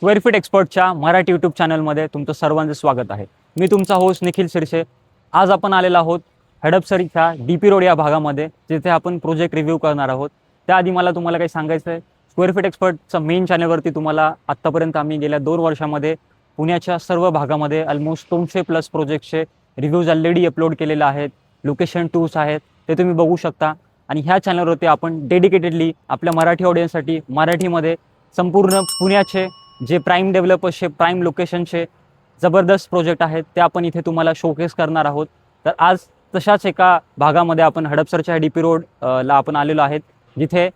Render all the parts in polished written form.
Square feet एक्सपर्टच्या Marathi YouTube चॅनलमध्ये तुमचं सर्वांचं स्वागत आहे. मी तुमचा होस्ट निखिल शिरसे. आज आपण आलेलो आहोत हडपसरच्या DP रोड या भागामध्ये, जिथे आपण प्रोजेक्ट रिव्ह्यू करणार आहोत. त्याआधी मला तुम्हाला काही सांगायचं आहे. स्क्वेअर फीट एक्सपर्टचं मेन चॅनलवरती तुम्हाला आत्तापर्यंत आम्ही गेल्या 2 वर्षामध्ये पुण्याच्या सर्व भागामध्ये ऑलमोस्ट 200+ प्रोजेक्टचे रिव्ह्यूज ऑलरेडी अपलोड केलेले आहेत. लोकेशन टूर्स आहेत ते तुम्ही बघू शकता. आणि ह्या चॅनलवरती आपण डेडिकेटेडली आपल्या मराठी ऑडियन्ससाठी मराठीमध्ये संपूर्ण पुण्याचे जे प्राईम डेव्हलपर्सचे प्राईम लोकेशनचे जबरदस्त प्रोजेक्ट आहेत ते आपण इथे तुम्हाला शोकेस करणार आहोत. तर आज तशाच एका भागामध्ये आपण हडपसरच्या DP रोडला आपण आलेलो आहेत, जिथे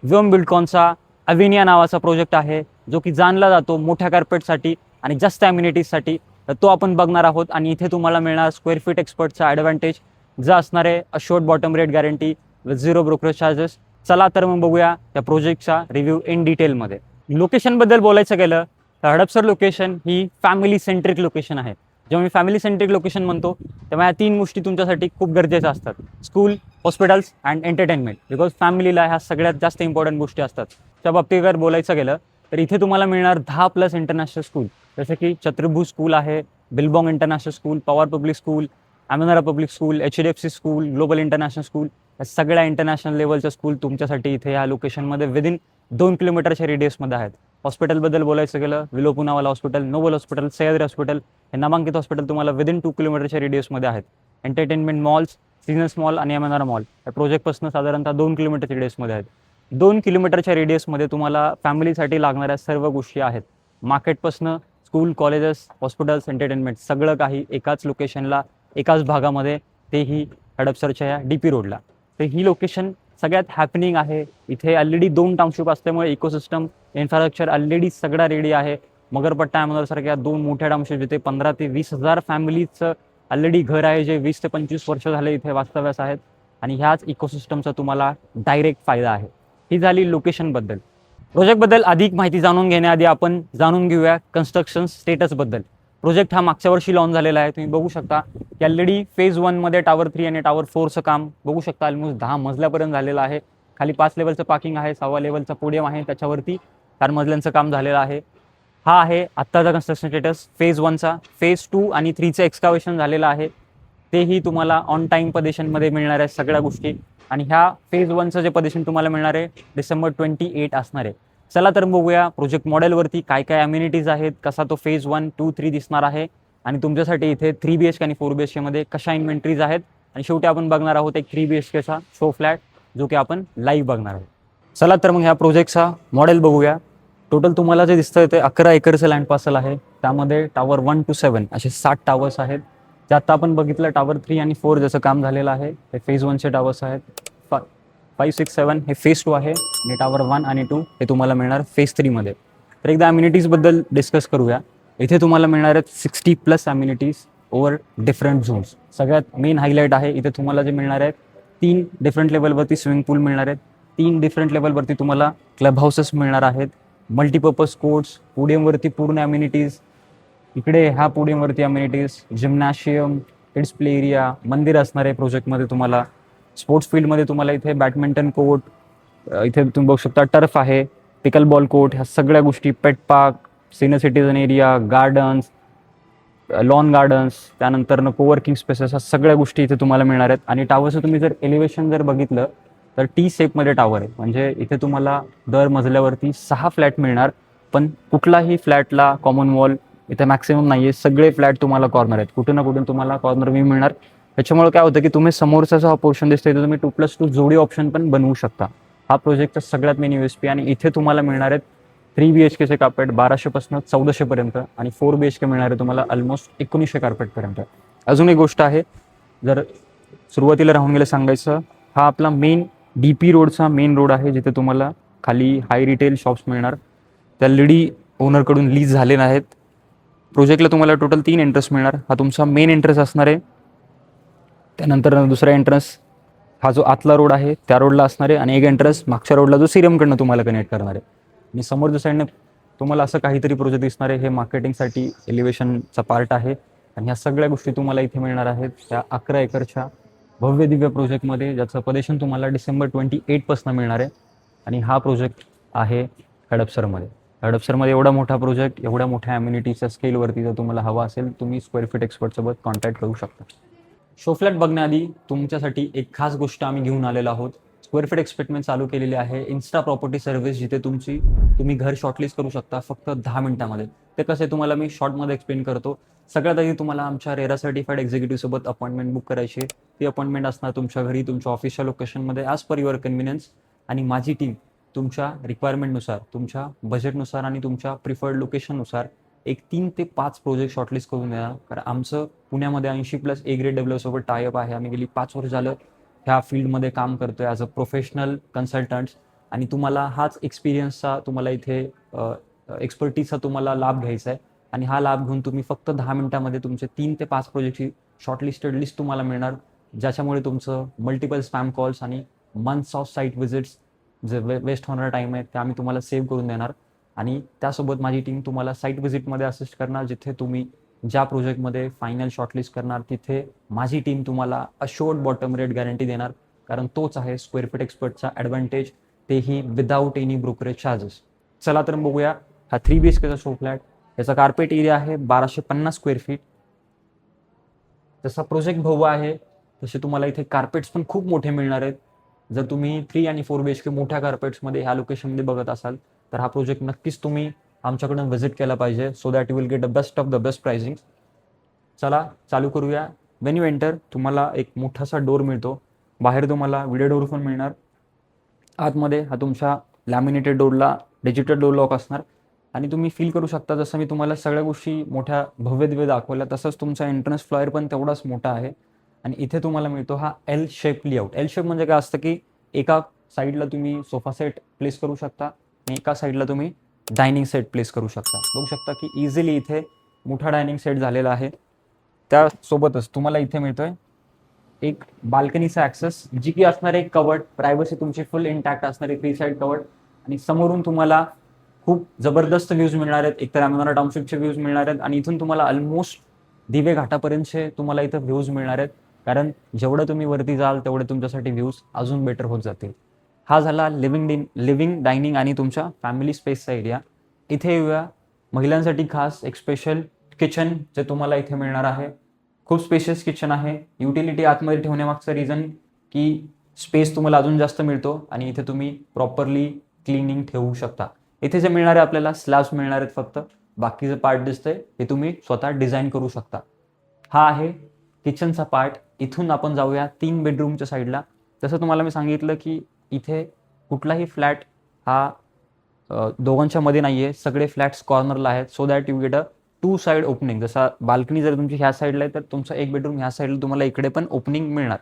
व्योम बिल्डकॉनचा अविनिया नावाचा प्रोजेक्ट आहे, जो की जाणला जातो मोठ्या कार्पेटसाठी आणि जास्त ॲम्युनिटीजसाठी. तर तो आपण बघणार आहोत. आणि इथे तुम्हाला मिळणार स्क्वेअर फीट एक्सपर्टचा ॲडव्हान्टेज, जो असणार आहे assured bottom rate guarantee with 0 brokerage charges. चला तर मग बघूया त्या प्रोजेक्टचा रिव्ह्यू इन डिटेलमध्ये. लोकेशनबद्दल बोलायचं गेलं तर हडपसर लोकेशन ही फॅमिली सेंट्रिक लोकेशन आहे. जेव्हा मी फॅमिली सेंट्रिक लोकेशन म्हणतो तेव्हा या 3 गोष्टी तुमच्यासाठी खूप गरजेच्या असतात: school, hospitals and entertainment. Because फॅमिलीला ह्या सगळ्यात जास्त इम्पॉर्टंट गोष्टी असतात. त्या बाबतीत जर बोलायचं गेलं तर इथे तुम्हाला मिळणार 10+ इंटरनॅशनल स्कूल, जसं की चतुर्भुज स्कूल आहे, Billabong international school, Pawar public school, Amanora public school, HDFC school, global international school. या सगळ्या इंटरनॅशनल लेवलच्या स्कूल तुमच्यासाठी इथे ह्या लोकेशनमध्ये विदिन 2 किलोमीटरच्या रेडियसमध्ये आहेत. हॉस्पिटलबद्दल बोलायचं गेलं, Vilu Poonawalla hospital, noble hospital, Sahyadri hospital हे नामांकित हॉस्पिटल तुम्हाला विदिन 2 किलोमीटरच्या रेडियसमध्ये आहेत. एंटरटेनमेंट मॉल्स, सीजन्स मॉल आणि अमेनरा मॉल या प्रोजेक्टपासून साधारणतः 2 किलोमीटरच्या रेडियसमध्ये आहेत. 2 किलोमीटरच्या रेडियसमध्ये तुम्हाला फॅमिलीसाठी लागणाऱ्या सर्व गोष्टी आहेत. मार्केटपासनं स्कूल, कॉलेजेस, हॉस्पिटल्स, एंटरटेनमेंट सगळं काही एकाच लोकेशनला, एकाच भागामध्ये, तेही हडपसरच्या या DP रोडला. तर ही लोकेशन सगळ्यात हॅपनिंग आहे. इथे ऑलरेडी 2 टाउनशिप असल्यामुळे इकोसिस्टम इन्फ्रास्ट्रक्चर ऑलरेडी सगळा रेडी आहे. मगरपट्टा अमरावतीसारख्या 2 मोठ्या टाउनशिप, जिथे 15 ते 20 हजार फॅमिलीचं ऑलरेडी घर आहे, जे 20 ते 25 वर्ष झाले इथे वास्तव्यास आहेत. आणि ह्याच इकोसिस्टमचा तुम्हाला डायरेक्ट फायदा आहे. ही झाली लोकेशनबद्दल. प्रोजेक्टबद्दल अधिक माहिती जाणून घेण्याआधी आपण जाणून घेऊया कन्स्ट्रक्शन स्टेटसबद्दल. प्रोजेक्ट हा मागच्या वर्षी लॉन्च झालेला आहे. तुम्ही बघू शकता की ऑलरेडी फेज 1मध्ये टावर 3 आणि टावर 4चं काम बघू शकता. ऑलमोस्ट 10 मजल्यापर्यंत झालेलं आहे. खाली 5 लेवलचं पार्किंग आहे, 6व्या लेवलचा पोडियम आहे, त्याच्यावरती 4 मजल्यांचं काम झालेलं आहे. हा आहे आत्ताचा कन्स्ट्रक्शन स्टेटस फेज 1चा. फेज 2 आणि 3चं एक्स्कावेशन झालेलं आहे. तेही तुम्हाला ऑन टाईम पोझिशनमध्ये मिळणार आहे सगळ्या गोष्टी. आणि ह्या फेज 1चं जे पोझिशन तुम्हाला मिळणार आहे डिसेंबर 28 असणार आहे. चला तर बघूया प्रोजेक्ट मॉडेलवरती काय काय अम्युनिटीज आहेत, कसा तो फेज 1, 2, 3 दिसणार आहे, आणि तुमच्यासाठी इथे 3 BHK आणि 4 BHKमध्ये कशा इन्व्हेंटरीज आहेत. आणि शेवटी आपण बघणार आहोत एक 3 BHKचा शो फ्लॅट, जो की आपण लाईव्ह बघणार आहोत. चला तर मग ह्या प्रोजेक्टचा मॉडेल बघूया. टोटल तुम्हाला जे दिसतंय ते 11 एकरचं लँड पार्सल आहे. त्यामध्ये टावर 1 to 7 असे 7 टावर्स आहेत. जे आता आपण बघितलं टावर 3 आणि 4 जसं काम झालेलं आहे ते फेज 1चे टावर्स आहेत. 5, 6, 7 हे फेज 2 आहे आणि टावर 1 आणि 2 हे तुम्हाला मिळणार फेज 3मध्ये. तर एकदा अम्युनिटीजबद्दल डिस्कस करूया. इथे तुम्हाला मिळणार आहेत 60+ अम्युनिटीज ओव्हर डिफरंट झोन्स. सगळ्यात मेन हायलाईट आहे इथे तुम्हाला जे मिळणार आहेत 3 डिफरंट लेवलवरती स्विमिंग पूल मिळणार आहेत. 3 डिफरंट लेवलवरती तुम्हाला क्लब हाऊसेस मिळणार आहेत. मल्टीपर्पज कोर्ट्स, पोडियमवरती पूर्ण अम्युनिटीज, इकडे ह्या पोडियमवरती amenities, gymnasium, kids play area, मंदिर असणार आहे प्रोजेक्टमध्ये तुम्हाला. स्पोर्ट्स फील्डमध्ये तुम्हाला इथे बॅडमिंटन कोर्ट, इथे तुम्ही बघू शकता टर्फ आहे, पिकल बॉल कोर्ट, ह्या सगळ्या गोष्टी, pet park, senior citizen area, gardens, lawn gardens, त्यानंतर कोवर्किंग स्पेसेस, ह्या सगळ्या गोष्टी इथे तुम्हाला मिळणार आहेत. आणि टावरचं तुम्ही जर एलिव्हेशन जर बघितलं तर T शेपमध्ये टावर आहे. म्हणजे इथे तुम्हाला दर मजल्यावरती 6 फ्लॅट मिळणार. पण कुठलाही फ्लॅटला कॉमन वॉल इथे मॅक्सिमम नाही आहे. सगळे फ्लॅट तुम्हाला कॉर्नर आहेत. कुठून ना कुठून तुम्हाला कॉर्नर व्ह्यू मिळणार. त्याच्यामुळे काय होतं की तुम्ही समोरचा जो हा पोर्शन दिसतोय तो तुम्ही 2+2 जोडी ऑप्शन पण बनवू शकता. हा प्रोजेक्टचा सगळ्यात मेन USP. आणि इथे तुम्हाला मिळणार आहेत 3 BHKचे कार्पेट 1200पासून 1400पर्यंत आणि 4 BHK मिळणार आहे तुम्हाला ऑलमोस्ट 1900 कार्पेटपर्यंत. अजून एक गोष्ट आहे, जर सुरुवातीला राहून गेलं सांगायचं, हा आपला मेन DP रोडचा मेन रोड आहे, जिथे तुम्हाला खाली हाय रिटेल शॉप्स मिळणार. त्या ऑलरेडी ओनरकडून लीज झालेले आहेत. प्रोजेक्टला तुम्हाला टोटल 3 एंट्रन्स मिळणार. हा तुमचा मेन एंट्रन्स असणार आहे. त्यानंतर दुसरा एंट्रन्स हा जो आतला रोड आहे त्या रोडला असणार आहे. आणि एक एंट्रन्स मागच्या रोडला जो सीरमकडनं तुम्हाला कनेक्ट करणार आहे. आणि समोरच्या साईडने तुम्हाला असं काहीतरी प्रोजेक्ट दिसणार आहे. हे मार्केटिंगसाठी एलिव्हेशनचा पार्ट आहे. आणि ह्या सगळ्या गोष्टी तुम्हाला इथे मिळणार आहेत त्या 11 एकरच्या भव्य दिव्य प्रोजेक्टमध्ये, ज्याचं पोझिशन तुम्हाला डिसेंबर 28 पासून मिळणार आहे. आणि हा प्रोजेक्ट आहे हडपसरमध्ये. हडपसरमध्ये एवढा मोठा प्रोजेक्ट, एवढ्या मोठ्या अम्युनिटीच्या स्केलवरती जर तुम्हाला हवा असेल, तुम्ही स्क्वेअर फीट एक्सपर्टसोबत कॉन्टॅक्ट करू शकता. शो फ्लॅट बघण्याआधी तुमच्यासाठी एक खास गोष्ट आम्ही घेऊन आलेलो आहोत. स्क्वेअर फीट एक्सपेरिमेंट चालू केलेली आहे इन्स्टा प्रॉपर्टी सर्व्हिस, जिथे तुम्ही घर शॉर्टलिस्ट करू शकता फक्त 10 मिनिटामध्ये. ते कसे तुम्हाला मी शॉर्टमध्ये एक्सप्लेन करतो. सगळ्यात आधी तुम्हाला आमच्या रेरा सर्टिफाईड एक्झिक्युटिव्ह सोबत अपॉइंटमेंट बुक करायची आहे. ती अपॉइंटमेंट असणार तुमच्या घरी, तुमच्या ऑफिसच्या लोकेशनमध्ये, ॲज पर युअर कन्व्हिनियन्स. आणि माझी टीम तुमच्या रिक्वायरमेंटनुसार, तुमच्या बजेटनुसार आणि तुमच्या प्रिफर्ड लोकेशननुसार एक 3 ते 5 प्रोजेक्ट शॉर्टलिस्ट करून देणार. कारण आमचं पुण्यामध्ये 80+ ए ग्रेड डेव्हलपसोबत टायअप आहे. आम्ही गेली 5 वर्ष झालं ह्या फील्डमध्ये काम करतोय ॲज अ प्रोफेशनल कन्सल्टंट्स. आणि तुम्हाला हाच एक्सपिरियन्सचा, तुम्हाला इथे एक्सपर्टीजचा तुम्हाला लाभ घ्यायचा आहे. आणि हा लाभ घेऊन तुम्ही फक्त 10 मिनिटामध्ये तुमचे 3 ते 5 प्रोजेक्टची शॉर्टलिस्टेड लिस्ट तुम्हाला मिळणार, ज्याच्यामुळे तुमचं मल्टिपल स्पॅम कॉल्स आणि मंथ्स ऑफ साईट व्हिजिट्स जे वेस्ट होणारा टाईम आहे ते आम्ही तुम्हाला सेव्ह करून देणार. आणि त्यासोबत माझी टीम तुम्हाला साईट व्हिजिटमध्ये असिस्ट करणार, जिथे तुम्ही ज्या प्रोजेक्टमध्ये फायनल शॉर्टलिस्ट करणार तिथे माझी टीम तुम्हाला अशोर्ड बॉटम रेट गॅरंटी देणार. कारण तोच आहे स्क्वेअर फीट एक्सपर्टचा ॲडव्हान्टेज, तेही विदाऊट एनी ब्रोकरेज चार्जेस. चला तर बघूया हा 3 BHKचा शो फ्लॅट. याचा कार्पेट एरिया आहे 1250 स्क्वेअर फीट. जसा प्रोजेक्ट भव्य आहे तसे तुम्हाला इथे कार्पेट्स पण खूप मोठे मिळणार आहेत. जर तुम्ही 3 आणि 4 BHK मोठ्या कार्पेट्समध्ये ह्या लोकेशनमध्ये बघत असाल तर हा प्रोजेक्ट नक्कीच तुम्ही आमच्याकडून व्हिजिट केला पाहिजे, so that you will get the best of the best pricing. चला चालू करूया. वेन यू एंटर तुम्हाला एक मोठासा डोर मिळतो. बाहेर तुम्हाला व्हिडिओ डोर पण मिळणार. आतमध्ये हा तुमच्या लॅमिनेटेड डोरला डिजिटल डोर लॉक असणार. आणि तुम्ही फील करू शकता, जसं मी तुम्हाला सगळ्या गोष्टी मोठ्या भव्य दिव्य दाखवल्या, तसंच तुमचा एंट्रन्स फ्लोअर पण तेवढाच मोठा आहे. आणि इथे तुम्हाला मिळतो हा L shape layout. L shape म्हणजे काय असतं की एका साईडला तुम्ही सोफा सेट प्लेस करू शकता आणि एका साईडला तुम्ही डायनिंग सेट प्लेस करू शकता. बघू शकता की इझिली इथे मोठा डायनिंग सेट झालेला आहे. त्यासोबतच तुम्हाला इथे मिळतोय एक बाल्कनीचा ॲक्सेस, जी की असणार एक कवर्ड, प्रायव्हसी तुमची फुल इंटॅक्ट असणारी 3 साईड कवर्ड. आणि समोरून तुम्हाला खूप जबरदस्त व्ह्यूज मिळणार आहेत. एकतर अमेनॉरा टाउनशिपचे व्ह्यूज मिळणार आहेत आणि इथून तुम्हाला ऑलमोस्ट दिवे घाटापर्यंतचे तुम्हाला इथं व्ह्यूज मिळणार आहेत. कारण जेवढं तुम्ही वरती जाल तेवढे तुमच्यासाठी व्ह्यूज अजून बेटर होत जातील. हा झाला लिव्हिंग डायनिंग आणि तुमच्या फॅमिली स्पेसचा एरिया. इथे येऊया महिलांसाठी खास एक स्पेशल किचन जे तुम्हाला इथे मिळणार आहे. खूप स्पेशियस किचन आहे. युटिलिटी आतमध्ये ठेवण्यामागचं रिझन की स्पेस तुम्हाला अजून जास्त मिळतो आणि इथे तुम्ही प्रॉपरली क्लिनिंग ठेवू शकता. इथे जे मिळणार आहे आपल्याला स्लॅब्स मिळणार आहेत फक्त. बाकीचं पार्ट दिसतंय हे तुम्ही स्वतः डिझाईन करू शकता. हा आहे किचनचा पार्ट. इथून आपण जाऊया 3 बेडरूमच्या साईडला. जसं तुम्हाला मी सांगितलं की इथे कुठलाही फ्लॅट हा दोघांच्या मध्ये नाही आहे. सगळे फ्लॅट्स कॉर्नरला आहेत, so that you get a 2 side opening. जसा बाल्कनी जर तुमची ह्या साईडला आहे तर तुमचा एक बेडरूम ह्या साईडला तुम्हाला इकडे पण ओपनिंग मिळणार.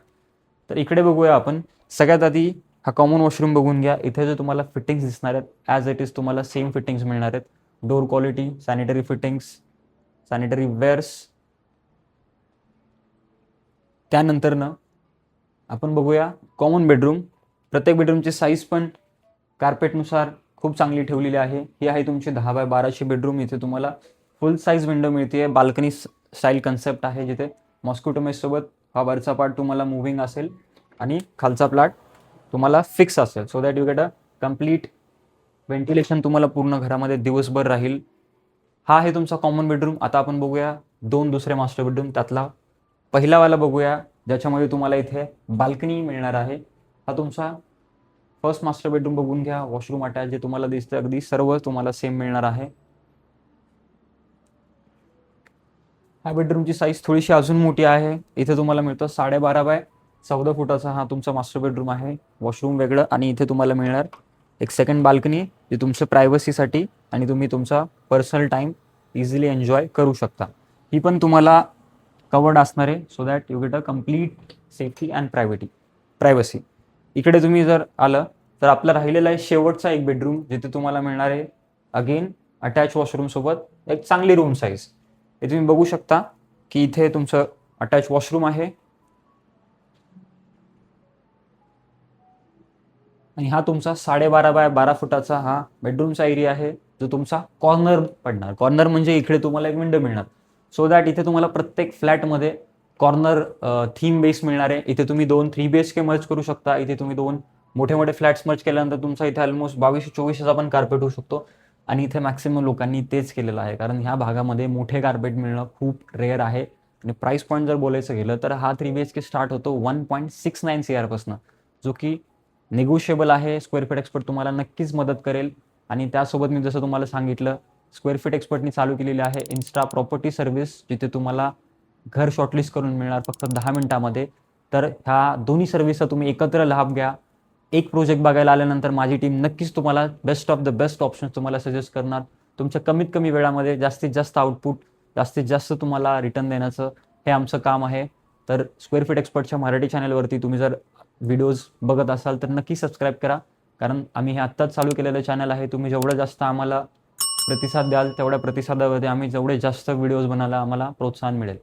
तर इकडे बघूया आपण. सगळ्यात आधी हा कॉमन वॉशरूम बघून घ्या. इथे जे तुम्हाला फिटिंग्स दिसणार आहेत ॲज इट इज तुम्हाला सेम फिटिंग्स मिळणार आहेत. Door quality, sanitary fittings, sanitary wares. त्यानंतरनं आपण बघूया कॉमन बेडरूम. प्रत्येक बेडरूमची साईज पण कार्पेटनुसार खूप चांगली ठेवलेली आहे. ही आहे तुमची 10x12ची बेडरूम. इथे तुम्हाला फुल साईज विंडो मिळते. बाल्कनी स्टाईल कन्सेप्ट आहे, जिथे मॉस्किटो मेससोबत हा वरचा पार्ट तुम्हाला मुव्हिंग असेल आणि खालचा प्लॅट तुम्हाला फिक्स असेल, so that you get a complete ventilation तुम्हाला पूर्ण घरामध्ये दिवसभर राहील. हा आहे तुमचा कॉमन बेडरूम. आता आपण बघूया 2 दुसरे मास्टर बेडरूम. त्यातला पहिलावाला बघूया, ज्याच्यामध्ये तुम्हाला इथे बाल्कनी मिळणार आहे. हा तुमचा फर्स्ट मास्टर बेडरूम बघून घ्या. वॉशरूम अटॅच जे तुम्हाला दिसतं अगदी सर्व तुम्हाला सेम मिळणार आहे. ह्या बेडरूमची साईज थोडीशी अजून मोठी आहे. इथे तुम्हाला मिळतं 12.5x14 फुटाचा हा तुमचा मास्टर बेडरूम आहे. वॉशरूम वेगळं आणि इथे तुम्हाला मिळणार एक सेकंड बाल्कनी, जी तुमच्या प्रायव्हसीसाठी आणि तुम्ही तुमचा पर्सनल टाईम इझिली एन्जॉय करू शकता. ही पण तुम्हाला कवर्ड असणार आहे, so that you get a complete safety and privacy. इकडे तुम्ही जर आलं तर आपला राहिलेला आहे शेवटचा एक बेडरूम, जिथे तुम्हाला मिळणार आहे अगेन अटॅच वॉशरूम सोबत एक चांगली रूम साईज. हे तुम्ही बघू शकता की इथे तुमचं अटॅच वॉशरूम आहे आणि हा तुमचा 12.5x12 फुटाचा हा बेडरूमचा एरिया आहे, जो तुमचा कॉर्नर पडणार. कॉर्नर म्हणजे इकडे तुम्हाला एक विंडो मिळणार, सो दॅट इथे तुम्हाला प्रत्येक फ्लॅटमध्ये कॉर्नर थीम बेस मिळणार आहे. इथे तुम्ही 2 3 BHK मर्ज करू शकता. इथे तुम्ही 2 मोठे मोठे फ्लॅट्स मर्ज केल्यानंतर तुमचा इथे ऑलमोस्ट 2200-2400चा पण कार्पेट होऊ शकतो. आणि इथे मॅक्सिमम लोकांनी तेच केलेलं आहे, कारण ह्या भागामध्ये मोठे कार्पेट मिळणं खूप रेअर आहे. आणि प्राईस पॉईंट जर बोलायचं गेलं तर हा 3 BHK स्टार्ट होतो 1.69 CR जो की निगोशिएबल आहे. स्क्वेअर फीट एक्सपर्ट तुम्हाला नक्कीच मदत करेल. आणि त्यासोबत मी जसं तुम्हाला सांगितलं, स्क्वेअर फीट एक्सपर्टनी चालू केलेली आहे इन्स्टा प्रॉपर्टी सर्व्हिस, जिथे तुम्हाला घर शॉर्टलिस्ट करून मिळणार फक्त 10 मिनिटामध्ये. तर ह्या दोन्ही सर्व्हिसचा तुम्ही एकत्र लाभ घ्या. एक प्रोजेक्ट बघायला आल्यानंतर माझी टीम नक्कीच तुम्हाला best of the best options तुम्हाला सजेस्ट करणार. तुमच्या कमीत कमी वेळामध्ये जास्तीत जास्त आउटपुट, जास्तीत जास्त तुम्हाला रिटर्न देण्याचं हे आमचं काम आहे. तर स्क्वेअर फीट एक्सपर्टच्या मराठी चॅनलवरती तुम्ही जर व्हिडिओज बघत असाल तर नक्की सबस्क्राईब करा, कारण आम्ही हे आत्ताच चालू केलेलं चॅनल आहे. तुम्ही जेवढं जास्त आम्हाला प्रतिसाद द्याल, तेवढ्या प्रतिसादामध्ये आम्ही जेवढे जास्त व्हिडिओज बनायला आम्हाला प्रोत्साहन मिळेल.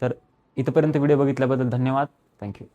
तर इथपर्यंत व्हिडिओ बघितल्याबद्दल धन्यवाद. थँक्यू.